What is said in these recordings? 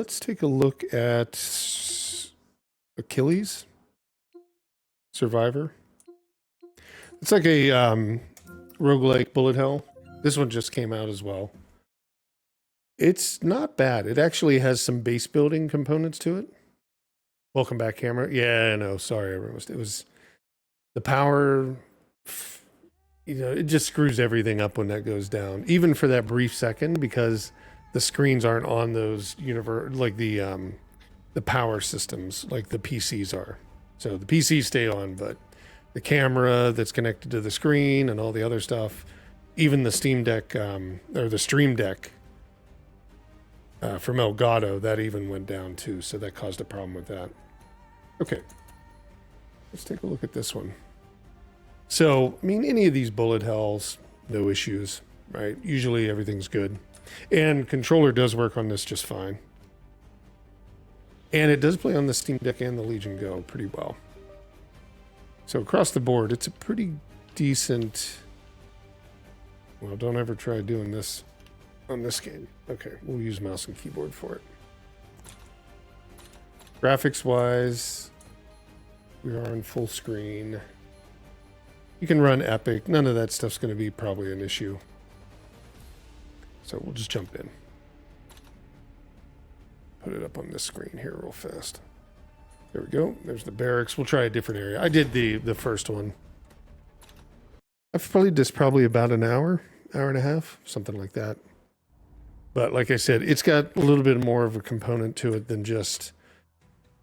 let's take a look at Achilles Survivor. It's like a roguelike bullet hell. This one just came out as well. It's not bad. It actually has some base building components to it. Welcome back, camera. Yeah, no, sorry, everyone. It was the power. You know, it just screws everything up when that goes down, even for that brief second, because the screens aren't on those like the power systems like the PCs are. So the PCs stay on, but the camera that's connected to the screen and all the other stuff, even the Steam Deck or the Stream Deck from Elgato, that even went down too. So that caused a problem with that. Okay, let's take a look at this one. So, I mean, any of these bullet hells, no issues, right? Usually everything's good. And controller does work on this just fine. And it does play on the Steam Deck and the Legion Go pretty well. So across the board, it's a pretty decent... Well, don't ever try doing this on this game. Okay, we'll use mouse and keyboard for it. Graphics-wise, we are on full screen. You can run Epic. None of that stuff's going to be probably an issue. So we'll just jump in. Put it up on this screen here real fast. There we go. There's the barracks. We'll try a different area. I did the first one. I've played this probably about an hour and a half, something like that. But like I said, it's got a little bit more of a component to it than just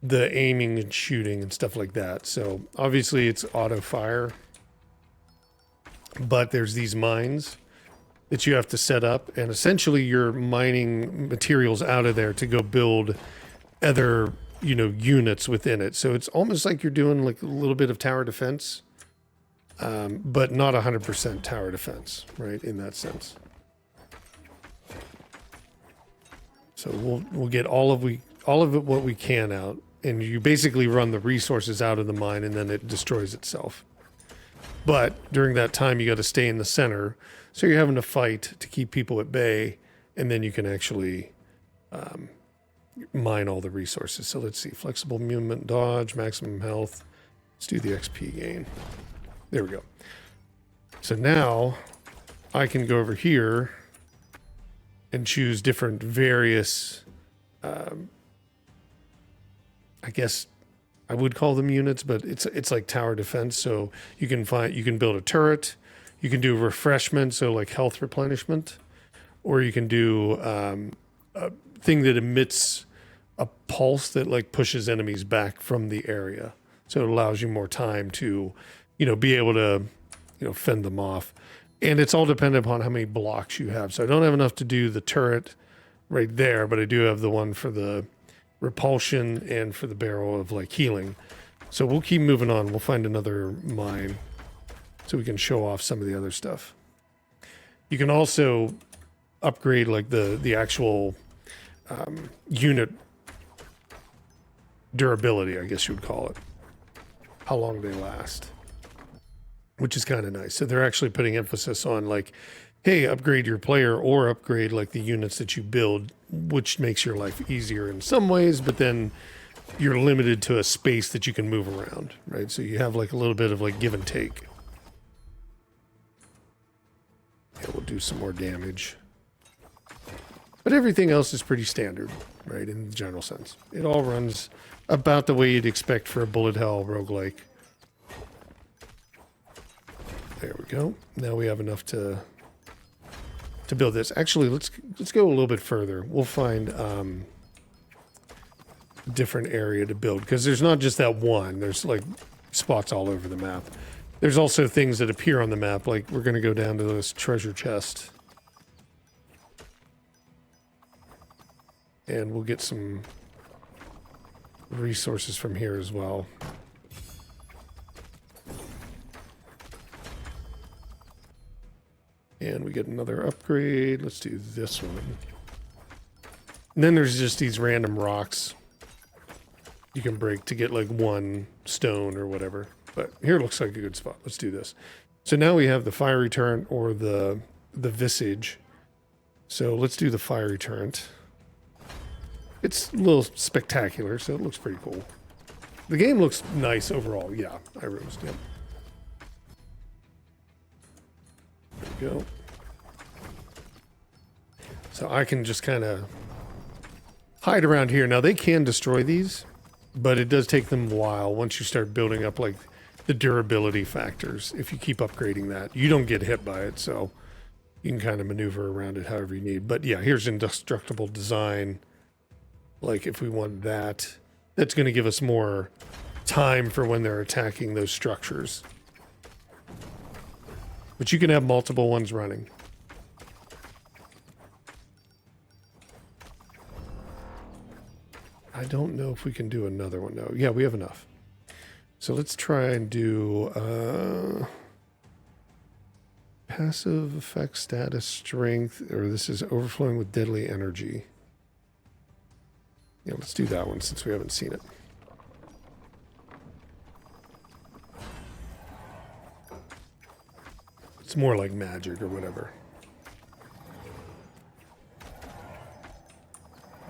the aiming and shooting and stuff like that. So obviously it's auto fire, but there's these mines that you have to set up, and essentially you're mining materials out of there to go build other, you know, units within it. So it's almost like you're doing like a little bit of tower defense, but not 100% tower defense, right? In that sense. So we'll get all of it what we can out, and you basically run the resources out of the mine, and then it destroys itself. But during that time, you got to stay in the center, so you're having to fight to keep people at bay, and then you can actually mine all the resources. So let's see, flexible movement, dodge, maximum health. Let's do the XP gain. There we go. So now I can go over here and choose different various, I guess I would call them units, but it's like tower defense. So you can build a turret, you can do refreshment, so like health replenishment, or you can do a thing that emits a pulse that like pushes enemies back from the area. So it allows you more time to, you know, be able to, you know, fend them off. And it's all dependent upon how many blocks you have. So I don't have enough to do the turret right there, but I do have the one for the repulsion and for the barrel of like healing. So we'll keep moving on. We'll find another mine so we can show off some of the other stuff. You can also upgrade like the actual unit durability, I guess you would call it. How long they last, which is kind of nice. So they're actually putting emphasis on like, hey, upgrade your player or upgrade like the units that you build, which makes your life easier in some ways, but then you're limited to a space that you can move around, right? So you have like a little bit of like give and take. Yeah, we'll do some more damage. But everything else is pretty standard, right, in the general sense. It all runs about the way you'd expect for a bullet hell roguelike. There we go. Now we have enough to build this. Actually, let's go a little bit further. We'll find a different area to build, because there's not just that one. There's like spots all over the map. There's also things that appear on the map, like we're going to go down to this treasure chest. And we'll get some resources from here as well. And we get another upgrade. Let's do this one. And then there's just these random rocks you can break to get like one stone or whatever. But here looks like a good spot. Let's do this. So now we have the fiery turret or the visage. So let's do the fiery turret. It's a little spectacular, so it looks pretty cool. The game looks nice overall. Yeah, I rose. Yep. There we go. So I can just kind of hide around here. Now they can destroy these, but it does take them a while once you start building up like the durability factors. If you keep upgrading that, you don't get hit by it, so you can kind of maneuver around it however you need. But yeah, here's indestructible design. Like if we want that, that's going to give us more time for when they're attacking those structures. But you can have multiple ones running. I don't know if we can do another one though. Yeah, we have enough. So let's try and do passive effect status strength, or this is overflowing with deadly energy. Yeah, let's do that one since we haven't seen it. It's more like magic or whatever.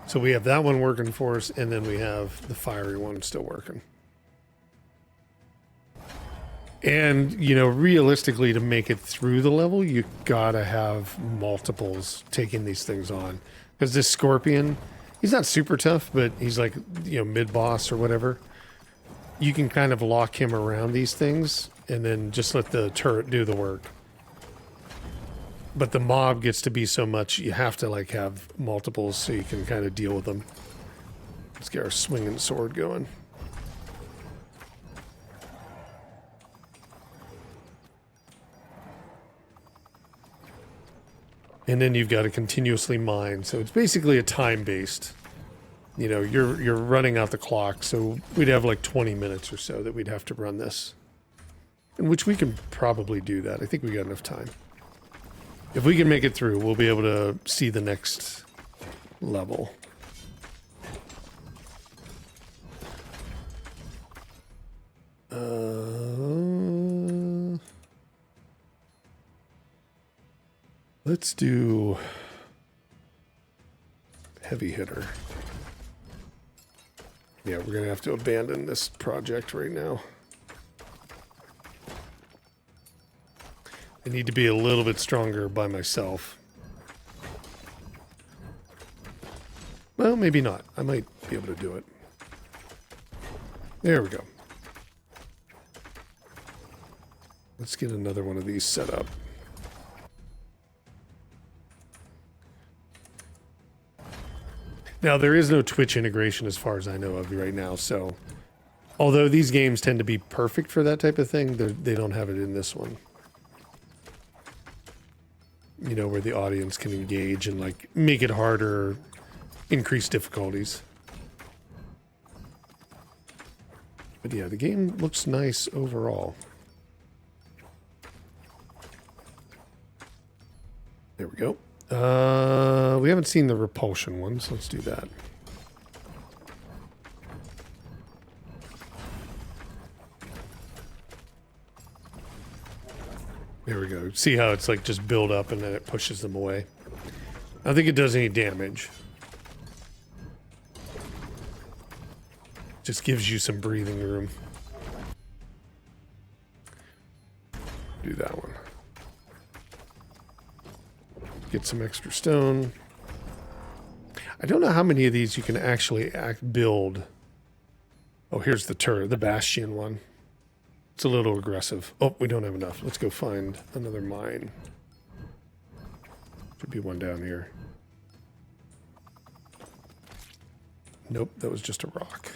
So we have that one working for us, and then we have the fiery one still working. And, you know, realistically, to make it through the level, you gotta have multiples taking these things on. Because this scorpion, he's not super tough, but he's like, you know, mid-boss or whatever. You can kind of lock him around these things, and then just let the turret do the work. But the mob gets to be so much, you have to like have multiples so you can kind of deal with them. Let's get our swinging sword going. And then you've got to continuously mine. So it's basically a time-based. You know, you're running out the clock, so we'd have like 20 minutes or so that we'd have to run this. In which we can probably do that. I think we got enough time. If we can make it through, we'll be able to see the next level. Let's do heavy hitter. Yeah, we're going to have to abandon this project right now. I need to be a little bit stronger by myself. Well, maybe not. I might be able to do it. There we go. Let's get another one of these set up. Now, there is no Twitch integration as far as I know of right now, so although these games tend to be perfect for that type of thing, they don't have it in this one. You know, where the audience can engage and like make it harder, increase difficulties. But yeah, the game looks nice overall. There we go. We haven't seen the repulsion one, so let's do that. There we go. See how it's like just build up and then it pushes them away. I don't think it does any damage. Just gives you some breathing room. Do that one. Get some extra stone. I don't know how many of these you can actually build. Oh, here's the turret, the bastion one. It's a little aggressive. Oh, we don't have enough. Let's go find another mine. Should be one down here. Nope, that was just a rock.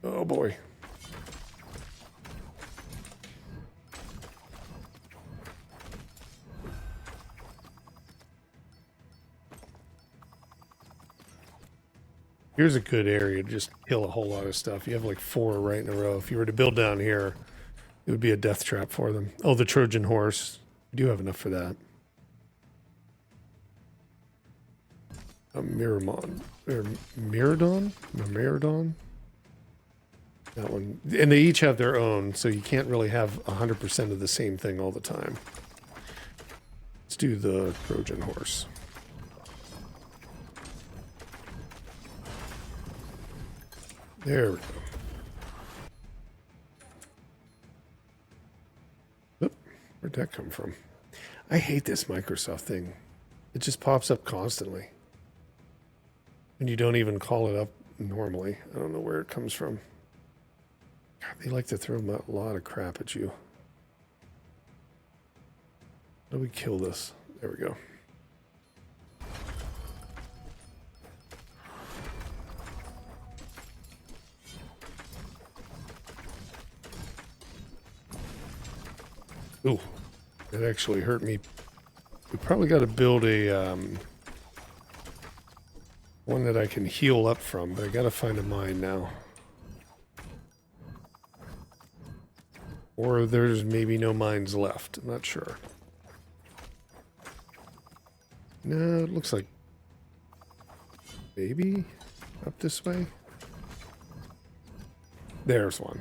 Oh boy. Here's a good area to just kill a whole lot of stuff. You have like 4 right in a row. If you were to build down here, it would be a death trap for them. Oh, the Trojan horse. We do have enough for that. A Miramon. Or Miradon? Miradon? That one. And they each have their own, so you can't really have 100% of the same thing all the time. Let's do the Trojan horse. There we go. Oop, where'd that come from? I hate this Microsoft thing. It just pops up constantly. And you don't even call it up normally. I don't know where it comes from. God, they like to throw a lot of crap at you. How do we kill this? There we go. Ooh, that actually hurt me. We probably got to build a one that I can heal up from, but I got to find a mine now. Or there's maybe no mines left. I'm not sure. No, it looks like maybe up this way. There's one.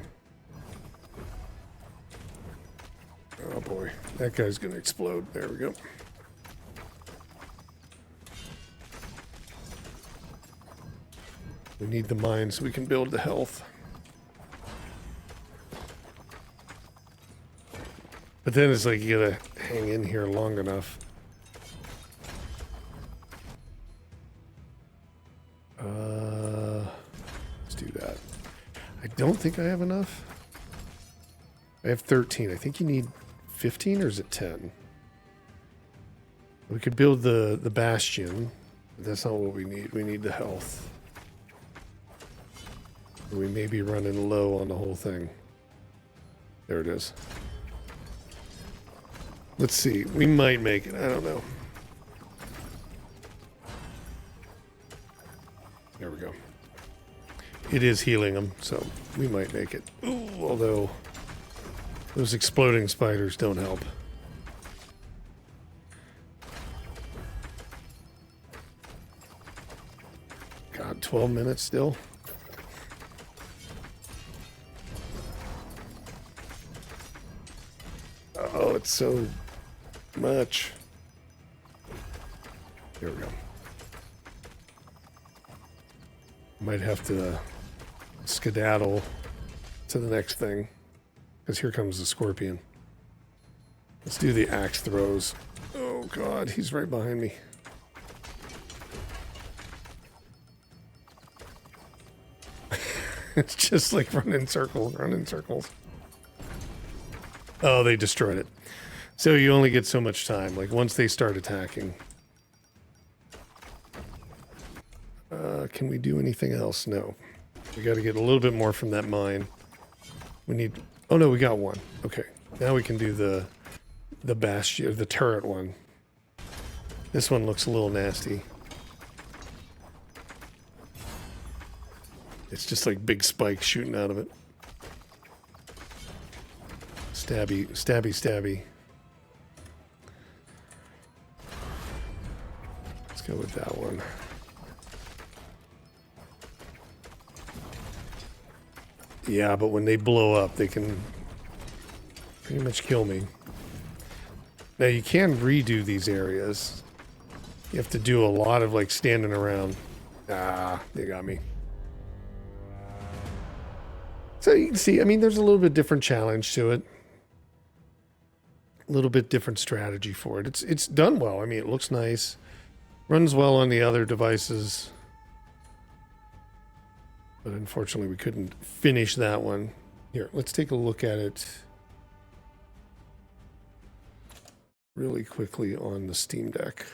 Oh boy, that guy's gonna explode. There we go. We need the mine so we can build the health. But then it's like you gotta hang in here long enough. Let's do that. I don't think I have enough. I have 13. I think you need 15, or is it 10? We could build the bastion, but that's not what we need. We need the health. We may be running low on the whole thing. There it is. Let's see. We might make it. I don't know. There we go. It is healing them, so we might make it. Ooh, although those exploding spiders don't help. God, 12 minutes still? Oh, it's so much. Here we go. Might have to skedaddle to the next thing, because here comes the scorpion. Let's do the axe throws. Oh god, he's right behind me. It's just like run in circles, run in circles. Oh, they destroyed it. So you only get so much time, like once they start attacking. Can we do anything else? No. We got to get a little bit more from that mine. We need... Oh no, we got one. Okay. Now we can do the bastion, the turret one. This one looks a little nasty. It's just like big spikes shooting out of it. Stabby, stabby, stabby. Let's go with that one. Yeah, but when they blow up, they can pretty much kill me. Now, you can redo these areas. You have to do a lot of, like, standing around. Ah, they got me. So you can see, I mean, there's a little bit different challenge to it. A little bit different strategy for it. It's done well. I mean, it looks nice. Runs well on the other devices. But unfortunately, we couldn't finish that one. Here, let's take a look at it really quickly on the Steam Deck,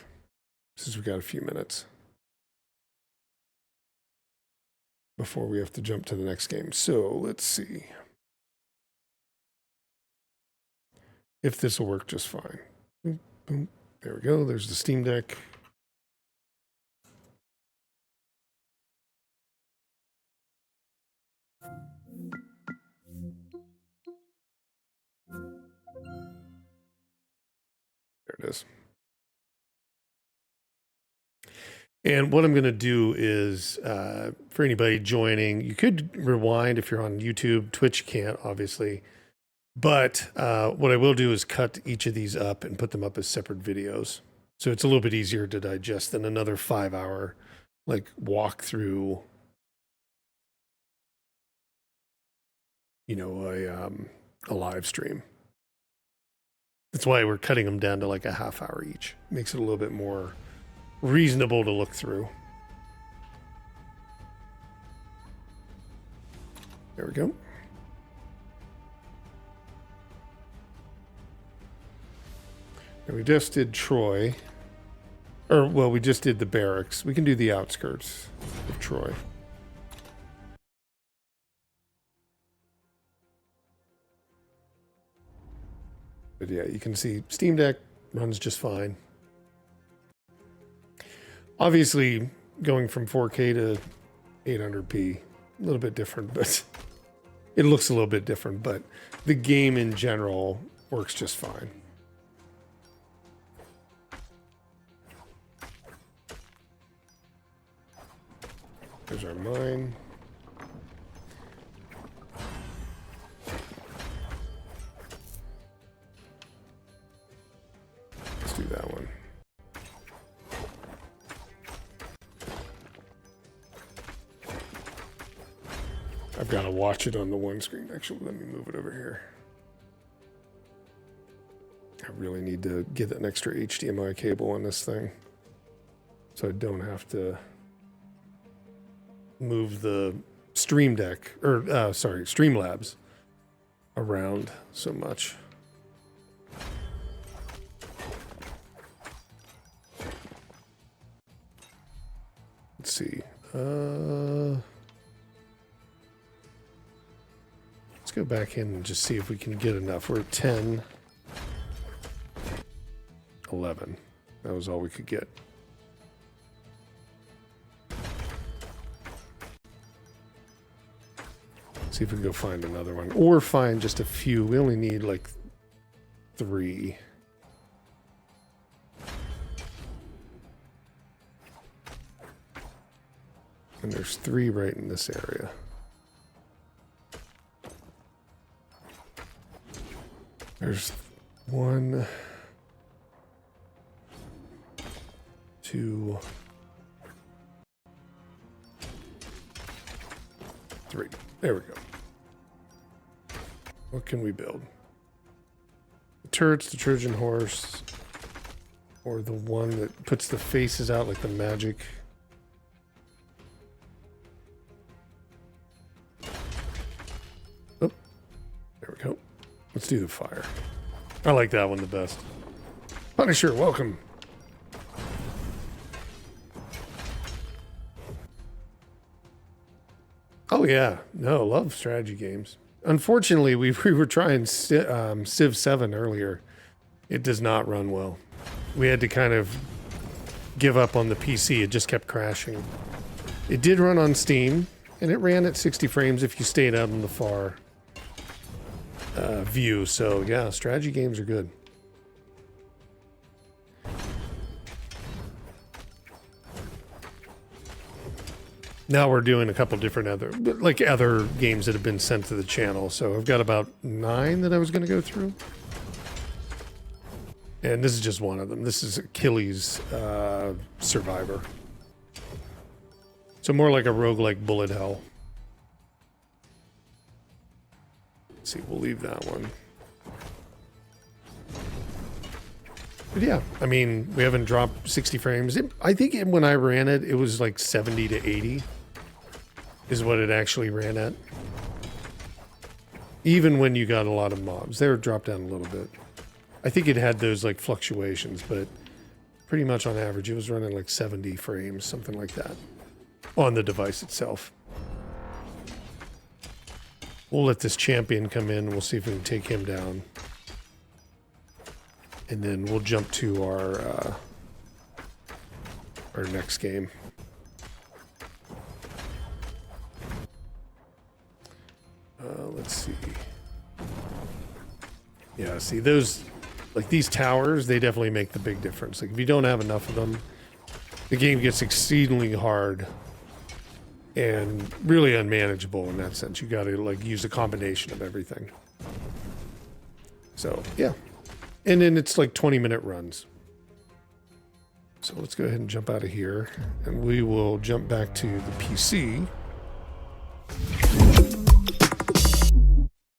since we've got a few minutes before we have to jump to the next game. So let's see if this will work just fine. Boom, boom. There we go. There's the Steam Deck. There it is. And what I'm going to do is, for anybody joining, you could rewind if you're on YouTube. Twitch can't, obviously. But what I will do is cut each of these up and put them up as separate videos. So it's a little bit easier to digest than another 5-hour, like, walkthrough you know, a live stream. That's why we're cutting them down to like a half hour each. Makes it a little bit more reasonable to look through. There we go. And we just did Troy. Or, well, we just did the barracks. We can do the outskirts of Troy. But yeah, you can see Steam Deck runs just fine. Obviously, going from 4K to 800p, a little bit different, but it looks a little bit different, but the game in general works just fine. There's our mine. Let's do that one. I've got to watch it on the one screen. Actually, let me move it over here. I really need to get an extra HDMI cable on this thing so I don't have to move the Stream Deck, or sorry, Streamlabs around so much. Let's see. Let's go back in and just see if we can get enough. We're at 10, 11. That was all we could get. See if we can go find another one, or find just a few. We only need like 3. And there's 3 right in this area. There's 1, 2, 3. There we go. What can we build? The turrets, the Trojan horse, or the one that puts the faces out like the magic. Oh, there we go. Let's do the fire. I like that one the best. Punisher, welcome. Oh yeah, no, love strategy games. Unfortunately, we were trying Civ 7 earlier. It does not run well. We had to kind of give up on the PC. It just kept crashing. It did run on Steam, and it ran at 60 frames if you stayed out in the far view. So yeah, strategy games are good. Now we're doing a couple different other games that have been sent to the channel. So I've got about 9 that I was going to go through. And this is just one of them. This is Achilles Survivor. So more like a roguelike bullet hell. Let's see, we'll leave that one. But yeah, I mean, we haven't dropped 60 frames. I think when I ran it, it was like 70 to 80 is what it actually ran at. Even when you got a lot of mobs. They were dropped down a little bit. I think it had those like fluctuations, but pretty much on average, it was running like 70 frames, something like that, on the device itself. We'll let this champion come in, and we'll see if we can take him down. And then we'll jump to our next game. Let's see. Yeah, see those, like these towers, they definitely make the big difference. Like if you don't have enough of them, the game gets exceedingly hard and really unmanageable in that sense. You got to like use a combination of everything. So yeah. And then it's like 20-minute runs. So let's go ahead and jump out of here, and we will jump back to the PC.